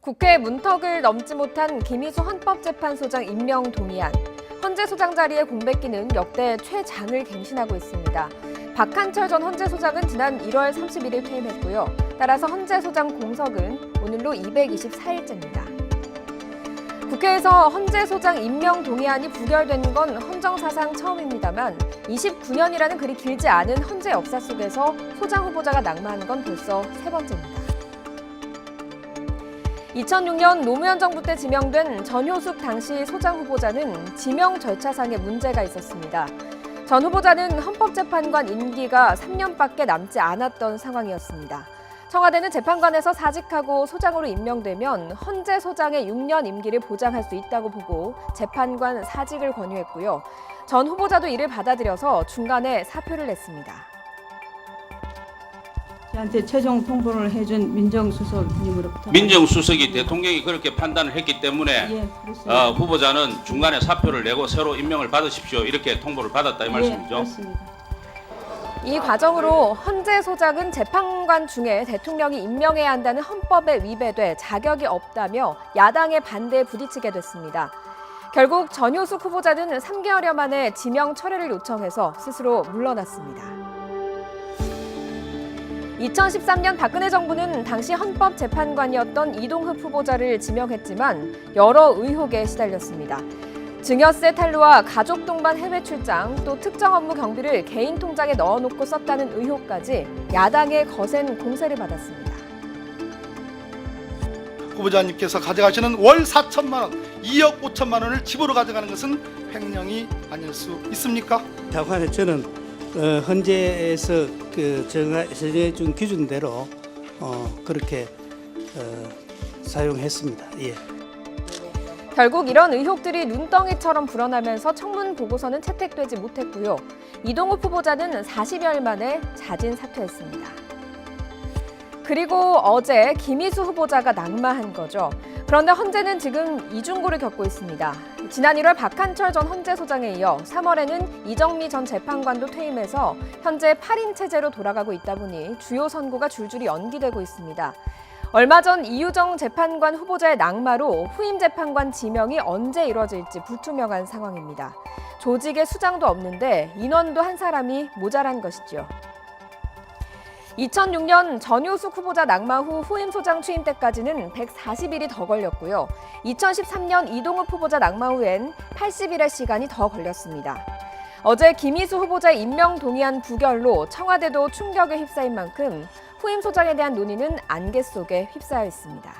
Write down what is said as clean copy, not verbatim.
국회 문턱을 넘지 못한 김희수 헌법재판소장 임명 동의안. 헌재 소장 자리의 공백기는 역대 최장을 갱신하고 있습니다. 박한철 전 헌재 소장은 지난 1월 31일 퇴임했고요. 따라서 헌재 소장 공석은 오늘로 224일째입니다. 국회에서 헌재 소장 임명 동의안이 부결된 건 헌정 사상 처음입니다만 29년이라는 그리 길지 않은 헌재 역사 속에서 소장 후보자가 낙마하는 건 벌써 세 번째입니다. 2006년 노무현 정부 때 지명된 전효숙 당시 소장 후보자는 지명 절차상의 문제가 있었습니다. 전 후보자는 헌법재판관 임기가 3년밖에 남지 않았던 상황이었습니다. 청와대는 재판관에서 사직하고 소장으로 임명되면 헌재 소장의 6년 임기를 보장할 수 있다고 보고 재판관 사직을 권유했고요. 전 후보자도 이를 받아들여서 중간에 사표를 냈습니다. 저한테 최종 통보를 해준 민정수석님으로부터 민정수석이 대통령이 그렇게 판단을 했기 때문에 후보자는 중간에 사표를 내고 새로 임명을 받으십시오 이렇게 통보를 받았다 이 말씀이죠? 그렇습니다. 이 과정으로 헌재 소장은 재판관 중에 대통령이 임명해야 한다는 헌법에 위배돼 자격이 없다며 야당의 반대에 부딪히게 됐습니다. 결국 전효숙 후보자는 3개월여 만에 지명 철회를 요청해서 스스로 물러났습니다. 2013년 박근혜 정부는 당시 헌법재판관이었던 이동흡 후보자를 지명했지만 여러 의혹에 시달렸습니다. 증여세 탈루와 가족 동반 해외 출장, 또 특정 업무 경비를 개인 통장에 넣어놓고 썼다는 의혹까지 야당의 거센 공세를 받았습니다. 후보자님께서 가져가시는 월 4천만 원, 2억 5천만 원을 집으로 가져가는 것은 횡령이 아닐 수 있습니까? 다만 저는 헌재에서 정해준 기준대로 그렇게 사용했습니다. 예. 결국 이런 의혹들이 눈덩이처럼 불어나면서 청문 보고서는 채택되지 못했고요. 이동욱 후보자는 40여일 만에 자진 사퇴했습니다. 그리고 어제 김희수 후보자가 낙마한 거죠. 그런데 헌재는 지금 이중고를 겪고 있습니다. 지난 1월 박한철 전 헌재 소장에 이어 3월에는 이정미 전 재판관도 퇴임해서 현재 8인 체제로 돌아가고 있다 보니 주요 선고가 줄줄이 연기되고 있습니다. 얼마 전 이유정 재판관 후보자의 낙마로 후임 재판관 지명이 언제 이뤄질지 불투명한 상황입니다. 조직에 수장도 없는데 인원도 한 사람이 모자란 것이죠. 2006년 전효숙 후보자 낙마 후 후임 소장 취임 때까지는 140일이 더 걸렸고요. 2013년 이동욱 후보자 낙마 후엔 80일의 시간이 더 걸렸습니다. 어제 김희수 후보자의 임명 동의안 부결로 청와대도 충격에 휩싸인 만큼 후임 소장에 대한 논의는 안개 속에 휩싸여 있습니다.